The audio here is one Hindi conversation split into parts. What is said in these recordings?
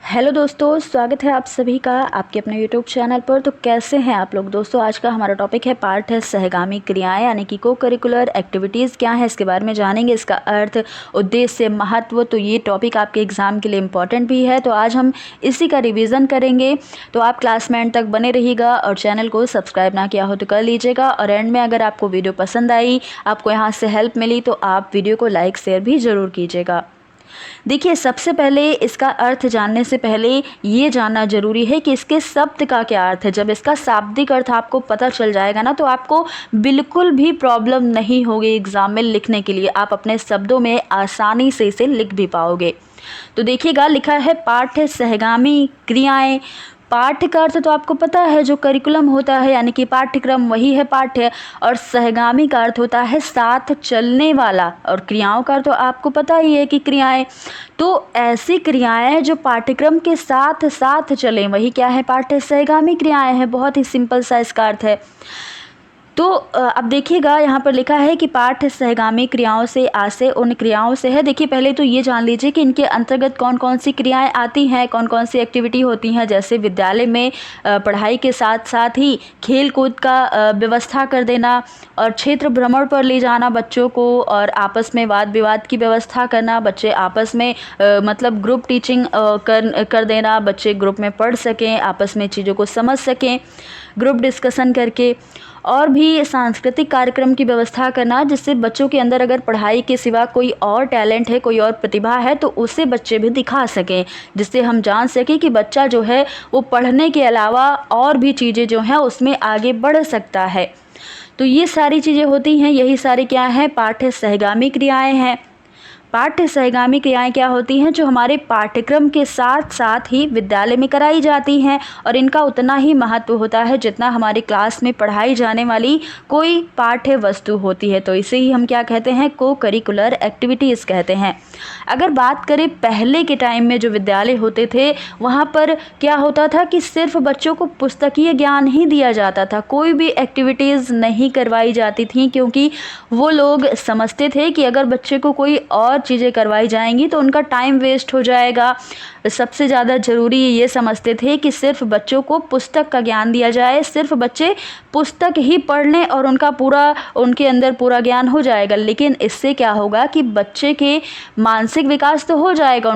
हेलो दोस्तों, स्वागत है आप सभी का आपके अपने यूट्यूब चैनल पर। तो कैसे हैं आप लोग दोस्तों। आज का हमारा टॉपिक है पाठ है सहगामी क्रियाएं यानी कि को करिकुलर एक्टिविटीज़ क्या है, इसके बारे में जानेंगे। इसका अर्थ, उद्देश्य, महत्व। तो ये टॉपिक आपके एग्ज़ाम के लिए इम्पॉर्टेंट भी है, तो आज हम इसी का रिविज़न करेंगे। तो आप क्लास में एंड तक बने रहिएगा और चैनल को सब्सक्राइब ना किया हो तो कर लीजिएगा। और एंड में अगर आपको वीडियो पसंद आई, आपको यहाँ से हेल्प मिली, तो आप वीडियो को लाइक शेयर भी ज़रूर कीजिएगा। देखिए, सबसे पहले इसका अर्थ जानने से पहले ये जानना जरूरी है कि इसके शब्द का क्या अर्थ है। जब इसका शाब्दिक अर्थ आपको पता चल जाएगा ना, तो आपको बिल्कुल भी प्रॉब्लम नहीं होगी एग्जाम में लिखने के लिए। आप अपने शब्दों में आसानी से इसे लिख भी पाओगे। तो देखिएगा, लिखा है पाठ सहगामी क्रियाएं। पाठ का अर्थ तो आपको पता है, जो करिकुलम होता है यानी कि पाठ्यक्रम, वही है पाठ्य। और सहगामी का अर्थ होता है साथ चलने वाला, और क्रियाओं का अर्थ तो आपको पता ही है कि क्रियाएं। तो ऐसी क्रियाएं जो पाठ्यक्रम के साथ साथ चलें, वही क्या है, पाठ्य सहगामी क्रियाएं हैं। बहुत ही सिंपल सा इसका अर्थ है। तो अब देखिएगा, यहाँ पर लिखा है कि पाठ सहगामी क्रियाओं से आशय उन क्रियाओं से है। देखिए, पहले तो ये जान लीजिए कि इनके अंतर्गत कौन कौन सी क्रियाएं आती हैं, कौन कौन सी एक्टिविटी होती हैं। जैसे विद्यालय में पढ़ाई के साथ साथ ही खेल कूद का व्यवस्था कर देना, और क्षेत्र भ्रमण पर ले जाना बच्चों को, और आपस में वाद विवाद की व्यवस्था करना। बच्चे आपस में मतलब ग्रुप टीचिंग कर देना, बच्चे ग्रुप में पढ़ सकें, आपस में चीज़ों को समझ सकें ग्रुप डिस्कशन करके। और भी सांस्कृतिक कार्यक्रम की व्यवस्था करना, जिससे बच्चों के अंदर अगर पढ़ाई के सिवा कोई और टैलेंट है, कोई और प्रतिभा है, तो उसे बच्चे भी दिखा सकें, जिससे हम जान सकें कि बच्चा जो है वो पढ़ने के अलावा और भी चीज़ें जो हैं उसमें आगे बढ़ सकता है। तो ये सारी चीज़ें होती हैं, यही सारी क्या है, पाठ्य सहगामी क्रियाएं हैं। पाठ्य सहगामी क्रियाएं क्या होती हैं, जो हमारे पाठ्यक्रम के साथ साथ ही विद्यालय में कराई जाती हैं, और इनका उतना ही महत्व होता है जितना हमारी क्लास में पढ़ाई जाने वाली कोई पाठ्य वस्तु होती है। तो इसे ही हम क्या कहते हैं, को करिकुलर एक्टिविटीज़ कहते हैं। अगर बात करें पहले के टाइम में जो विद्यालय होते थे, वहाँ पर क्या होता था कि सिर्फ बच्चों को पुस्तकीय ज्ञान ही दिया जाता था, कोई भी एक्टिविटीज़ नहीं करवाई जाती थी, क्योंकि वो लोग समझते थे कि अगर बच्चे को कोई और चीज़ें करवाई जाएंगी तो उनका टाइम वेस्ट हो जाएगा। सबसे ज़्यादा ज़रूरी ये समझते थे कि सिर्फ बच्चों को पुस्तक का ज्ञान दिया जाए, सिर्फ बच्चे पुस्तक ही पढ़ लें और उनके अंदर पूरा ज्ञान हो जाएगा। लेकिन इससे क्या होगा कि बच्चे के मानसिक विकास तो हो जाएगा,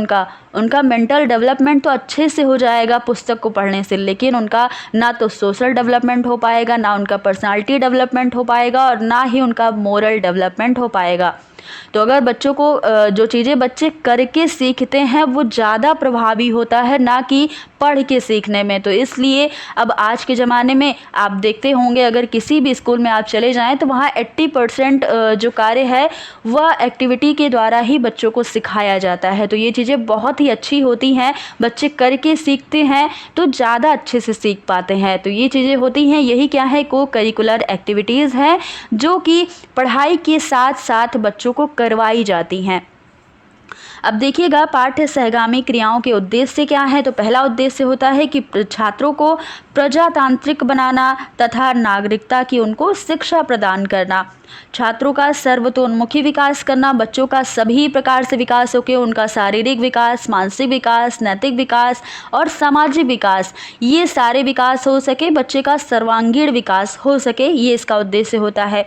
उनका मेंटल डेवलपमेंट तो अच्छे से हो जाएगा पुस्तक को पढ़ने से, लेकिन उनका ना तो सोशल डेवलपमेंट हो पाएगा, ना उनका पर्सनालिटी डेवलपमेंट हो पाएगा, और ना ही उनका मोरल डेवलपमेंट हो पाएगा। तो अगर बच्चों को जो चीज़ें बच्चे करके सीखते हैं वो ज़्यादा प्रभावी होता है, ना कि पढ़ के सीखने में। तो इसलिए अब आज के ज़माने में आप देखते होंगे, अगर किसी भी स्कूल में आप चले जाएं तो वहाँ 80% जो कार्य है वह एक्टिविटी के द्वारा ही बच्चों को सिखाया जाता है। तो ये चीज़ें बहुत ही अच्छी होती हैं, बच्चे करके सीखते हैं तो ज़्यादा अच्छे से सीख पाते हैं। तो ये चीज़ें होती हैं, यही क्या है, को करिकुलर एक्टिविटीज़ है, जो कि पढ़ाई के साथ साथ बच्चों को करवाई जाती हैं। अब देखिएगा, पाठ्य सहगामी क्रियाओं के उद्देश्य क्या है। तो पहला उद्देश्य होता है कि छात्रों को प्रजातांत्रिक बनाना तथा नागरिकता की उनको शिक्षा प्रदान करना, छात्रों का सर्वतोन्मुखी विकास करना, बच्चों का सभी प्रकार से विकास होकर उनका शारीरिक विकास, मानसिक विकास, नैतिक विकास और सामाजिक विकास, ये सारे विकास हो सके, बच्चे का सर्वांगीण विकास हो सके, ये इसका उद्देश्य होता है।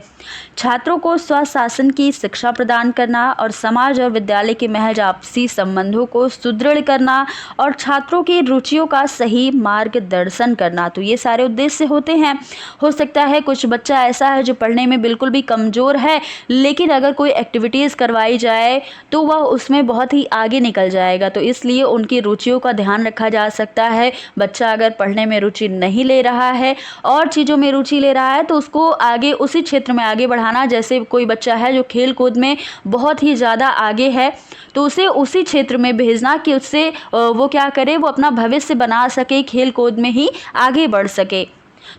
छात्रों को स्वशासन की शिक्षा प्रदान करना, और समाज और विद्यालय के महज आपसी संबंधों को सुदृढ़ करना, और छात्रों की रुचियों का सही मार्गदर्शन करना। तो ये सारे उद्देश्य होते हैं। हो सकता है कुछ बच्चा ऐसा है जो पढ़ने में बिल्कुल भी कमज़ोर है, लेकिन अगर कोई एक्टिविटीज़ करवाई जाए तो वह उसमें बहुत ही आगे निकल जाएगा। तो इसलिए उनकी रुचियों का ध्यान रखा जा सकता है। बच्चा अगर पढ़ने में रुचि नहीं ले रहा है और चीज़ों में रुचि ले रहा है, तो उसको आगे उसी क्षेत्र में आगे बढ़ाना। जैसे कोई बच्चा है जो खेल कूद में बहुत ही ज़्यादा आगे है, तो उसे उसी क्षेत्र में भेजना कि उससे वो क्या करे, वो अपना भविष्य बना सके, खेल कूद में ही आगे बढ़ सके।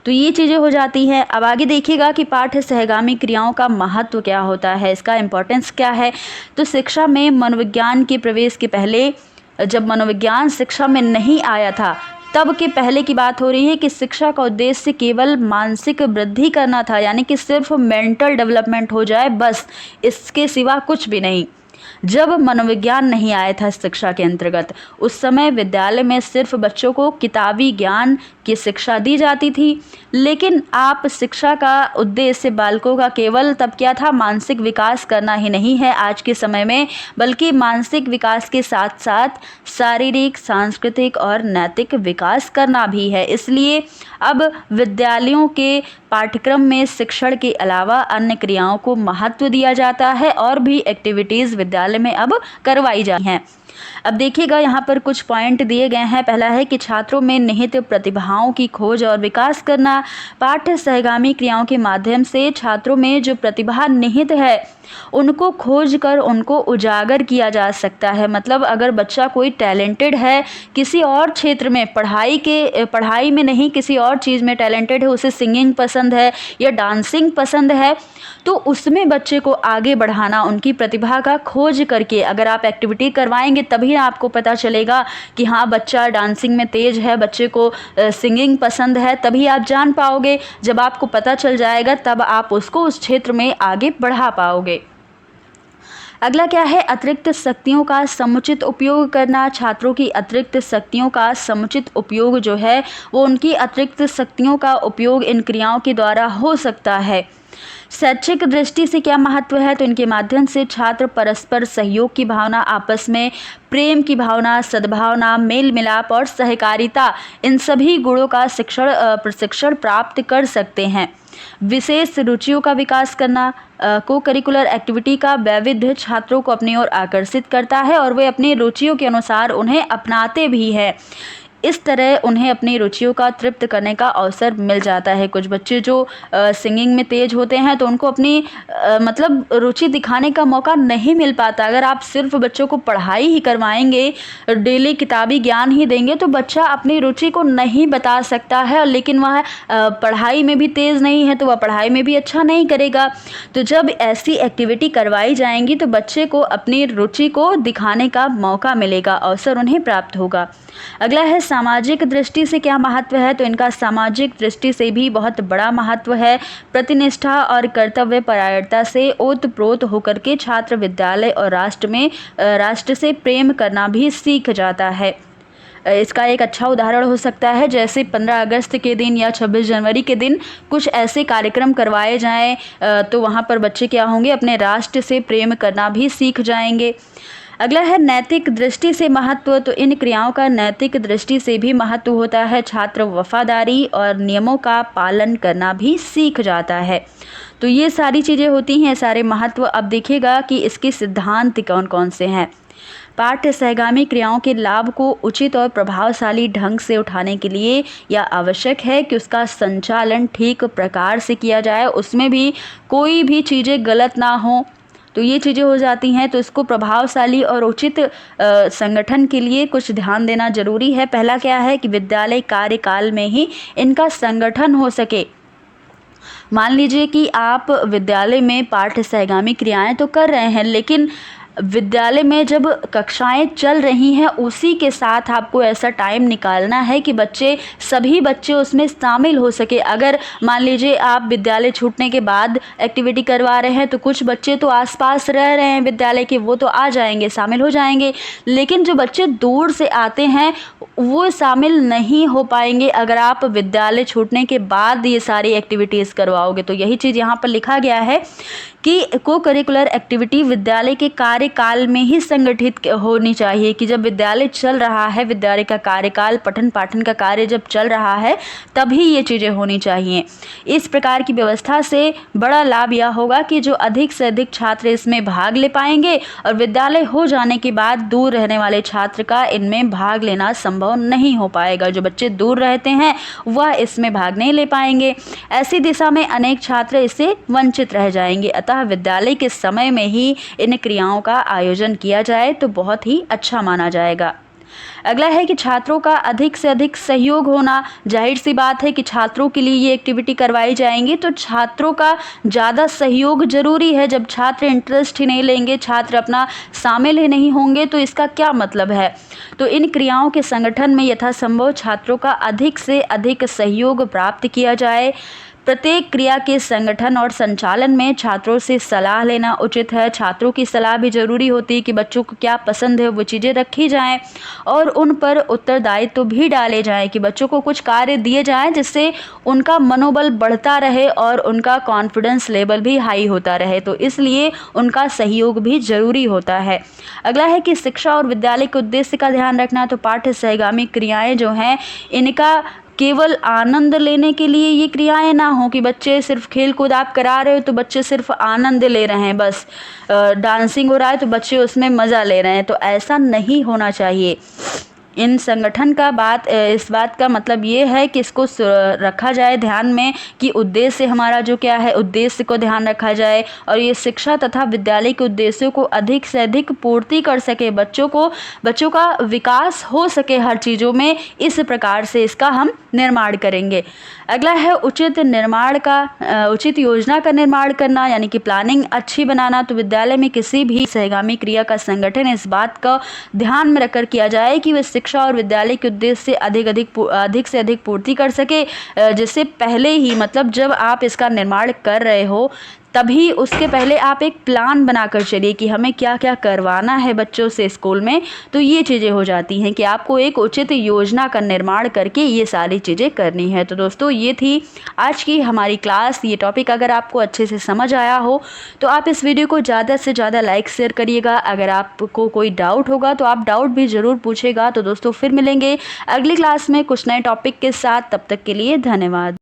तो ये चीज़ें हो जाती हैं। अब आगे देखिएगा कि पाठ्य सहगामी क्रियाओं का महत्व क्या होता है, इसका इम्पोर्टेंस क्या है। तो शिक्षा में मनोविज्ञान के प्रवेश के पहले, जब मनोविज्ञान शिक्षा में नहीं आया था, तब के पहले की बात हो रही है कि शिक्षा का उद्देश्य केवल मानसिक वृद्धि करना था, यानी कि सिर्फ मेंटल डेवलपमेंट हो जाए बस, इसके सिवा कुछ भी नहीं। जब मनोविज्ञान नहीं आया था शिक्षा के अंतर्गत, उस समय विद्यालय में सिर्फ बच्चों को किताबी ज्ञान की शिक्षा दी जाती थी। लेकिन आप शिक्षा का उद्देश्य बालकों का केवल तब क्या था, मानसिक विकास करना ही नहीं है आज के समय में, बल्कि मानसिक विकास के साथ साथ शारीरिक, सांस्कृतिक और नैतिक विकास करना भी है। इसलिए अब विद्यालयों के पाठ्यक्रम में शिक्षण के अलावा अन्य क्रियाओं को महत्व दिया जाता है और भी एक्टिविटीज़ विद्यालय में अब करवाई जाती हैं। अब देखिएगा, यहाँ पर कुछ पॉइंट दिए गए हैं। पहला है कि छात्रों में निहित प्रतिभाओं की खोज और विकास करना। पाठ्य सहगामी क्रियाओं के माध्यम से छात्रों में जो प्रतिभा निहित है उनको खोज कर उनको उजागर किया जा सकता है। मतलब अगर बच्चा कोई टैलेंटेड है किसी और क्षेत्र में, पढ़ाई में नहीं किसी और चीज़ में टैलेंटेड है, उसे सिंगिंग पसंद है या डांसिंग पसंद है, तो उसमें बच्चे को आगे बढ़ाना, उनकी प्रतिभा का खोज करके अगर आप एक्टिविटी करवाएंगे तभी आपको पता चलेगा कि हाँ बच्चा डांसिंग में तेज है, बच्चे को सिंगिंग पसंद है, तभी आप जान पाओगे। जब आपको पता चल जाएगा तब आप उसको उस क्षेत्र में आगे बढ़ा पाओगे। अगला क्या है, अतिरिक्त शक्तियों का समुचित उपयोग करना। छात्रों की अतिरिक्त शक्तियों का समुचित उपयोग जो है वो उनकी अतिरिक्त शक्तियों का उपयोग इन क्रियाओं के द्वारा हो सकता है। शैक्षिक दृष्टि से क्या महत्व है, तो इनके माध्यम से छात्र परस्पर सहयोग की भावना, आपस में प्रेम की भावना, सद्भावना, मेल मिलाप और सहकारिता, इन सभी गुणों का प्रशिक्षण प्राप्त कर सकते हैं। विशेष रुचियों का विकास करना। को करिकुलर एक्टिविटी का वैविध्य छात्रों को अपनी ओर आकर्षित करता है और वे अपनी रुचियों के अनुसार उन्हें अपनाते भी हैं। इस तरह उन्हें अपनी रुचियों का तृप्त करने का अवसर मिल जाता है। कुछ बच्चे जो सिंगिंग में तेज होते हैं तो उनको अपनी मतलब रुचि दिखाने का मौका नहीं मिल पाता। अगर आप सिर्फ बच्चों को पढ़ाई ही करवाएंगे, डेली किताबी ज्ञान ही देंगे, तो बच्चा अपनी रुचि को नहीं बता सकता है, लेकिन वह पढ़ाई में भी तेज़ नहीं है तो वह पढ़ाई में भी अच्छा नहीं करेगा। तो जब ऐसी एक्टिविटी करवाई जाएंगी तो बच्चे को अपनी रुचि को दिखाने का मौका मिलेगा, अवसर उन्हें प्राप्त होगा। अगला है सामाजिक दृष्टि से क्या महत्व है, तो इनका सामाजिक दृष्टि से भी बहुत बड़ा महत्व है। प्रतिनिष्ठा और कर्तव्य परायणता से ओतप्रोत होकर के छात्र विद्यालय और राष्ट्र से प्रेम करना भी सीख जाता है। इसका एक अच्छा उदाहरण हो सकता है, जैसे 15 अगस्त के दिन या 26 जनवरी के दिन कुछ ऐसे कार्यक्रम करवाए जाएं तो वहाँ पर बच्चे क्या होंगे, अपने राष्ट्र से प्रेम करना भी सीख जाएंगे। अगला है नैतिक दृष्टि से महत्व, तो इन क्रियाओं का नैतिक दृष्टि से भी महत्व होता है। छात्र वफादारी और नियमों का पालन करना भी सीख जाता है। तो ये सारी चीज़ें होती हैं, सारे महत्व। अब देखिएगा कि इसके सिद्धांत कौन कौन से हैं। पाठ्य सहगामी क्रियाओं के लाभ को उचित और प्रभावशाली ढंग से उठाने के लिए यह आवश्यक है कि उसका संचालन ठीक प्रकार से किया जाए, उसमें भी कोई भी चीज़ें गलत ना हो। तो ये चीज़ें हो जाती हैं, तो इसको प्रभावशाली और उचित संगठन के लिए कुछ ध्यान देना जरूरी है। पहला क्या है कि विद्यालय कार्यकाल में ही इनका संगठन हो सके। मान लीजिए कि आप विद्यालय में पाठ्य सहगामी क्रियाएं तो कर रहे हैं, लेकिन विद्यालय में जब कक्षाएं चल रही हैं उसी के साथ आपको ऐसा टाइम निकालना है कि सभी बच्चे उसमें शामिल हो सके। अगर मान लीजिए आप विद्यालय छूटने के बाद एक्टिविटी करवा रहे हैं तो कुछ बच्चे तो आसपास रह रहे हैं विद्यालय के, वो तो आ जाएंगे, शामिल हो जाएंगे, लेकिन जो बच्चे दूर से आते हैं वो शामिल नहीं हो पाएंगे अगर आप विद्यालय छूटने के बाद ये सारी एक्टिविटीज़ करवाओगे। तो यही चीज़ यहाँ पर लिखा गया है कि को करिकुलर एक्टिविटी विद्यालय के कार्यकाल में ही संगठित होनी चाहिए, कि जब विद्यालय चल रहा है, विद्यालय का कार्यकाल, पठन पाठन का कार्य जब चल रहा है तभी ये चीज़ें होनी चाहिए। इस प्रकार की व्यवस्था से बड़ा लाभ यह होगा कि जो अधिक से अधिक छात्र इसमें भाग ले पाएंगे और विद्यालय हो जाने के बाद दूर रहने वाले छात्र का इनमें भाग लेना संभव नहीं हो पाएगा। जो बच्चे दूर रहते हैं वह इसमें भाग नहीं ले पाएंगे। ऐसी दिशा में अनेक छात्र इससे वंचित रह जाएंगे। अतः विद्यालय के समय में ही इन क्रियाओं का आयोजन किया जाए तो बहुत ही अच्छा माना जाएगा। अगला है कि छात्रों का अधिक से अधिक सहयोग होना। जाहिर सी बात है कि छात्रों के लिए ये एक्टिविटी करवाई जाएंगी तो छात्रों का ज़्यादा सहयोग जरूरी है। जब छात्र इंटरेस्ट ही नहीं लेंगे, छात्र अपना शामिल ही नहीं होंगे तो इसका क्या मतलब है। तो इन क्रियाओं के संगठन में यथासंभव छात्रों का अधिक से अधिक सहयोग प्राप्त किया जाए। प्रत्येक क्रिया के संगठन और संचालन में छात्रों से सलाह लेना उचित है। छात्रों की सलाह भी जरूरी होती है कि बच्चों को क्या पसंद है वो चीज़ें रखी जाएं और उन पर उत्तरदायित्व भी डाले जाएं कि बच्चों को कुछ कार्य दिए जाएं जिससे उनका मनोबल बढ़ता रहे और उनका कॉन्फिडेंस लेवल भी हाई होता रहे। तो इसलिए उनका सहयोग भी जरूरी होता है। अगला है कि शिक्षा और विद्यालय के उद्देश्य का ध्यान रखना। तो पाठ्य सहगामी क्रियाएं जो हैं इनका केवल आनंद लेने के लिए ये क्रियाएं ना हो कि बच्चे सिर्फ खेल कूद आप करा रहे हो तो बच्चे सिर्फ आनंद ले रहे हैं, बस डांसिंग हो रहा है तो बच्चे उसमें मज़ा ले रहे हैं, तो ऐसा नहीं होना चाहिए। इन संगठन का इस बात का मतलब ये है कि इसको रखा जाए ध्यान में कि उद्देश्य हमारा जो क्या है, उद्देश्य को ध्यान रखा जाए और ये शिक्षा तथा विद्यालय के उद्देश्यों को अधिक से अधिक पूर्ति कर सके, बच्चों का विकास हो सके हर चीज़ों में। इस प्रकार से इसका हम निर्माण करेंगे। अगला है उचित योजना का निर्माण करना, यानी कि प्लानिंग अच्छी बनाना। तो विद्यालय में किसी भी सहगामी क्रिया का संगठन इस बात का ध्यान में रखकर किया जाए कि वे शिक्षा और विद्यालय के उद्देश्य से अधिक से अधिक पूर्ति कर सके। जिससे पहले ही मतलब जब आप इसका निर्माण कर रहे हो तभी उसके पहले आप एक प्लान बनाकर चलिए कि हमें क्या क्या करवाना है बच्चों से स्कूल में। तो ये चीज़ें हो जाती हैं कि आपको एक उचित योजना का निर्माण करके ये सारी चीज़ें करनी है। तो दोस्तों ये थी आज की हमारी क्लास। ये टॉपिक अगर आपको अच्छे से समझ आया हो तो आप इस वीडियो को ज़्यादा से ज़्यादा लाइक शेयर करिएगा। अगर आपको कोई डाउट होगा तो आप डाउट भी ज़रूर पूछेगा। तो दोस्तों फिर मिलेंगे अगली क्लास में कुछ नए टॉपिक के साथ। तब तक के लिए धन्यवाद।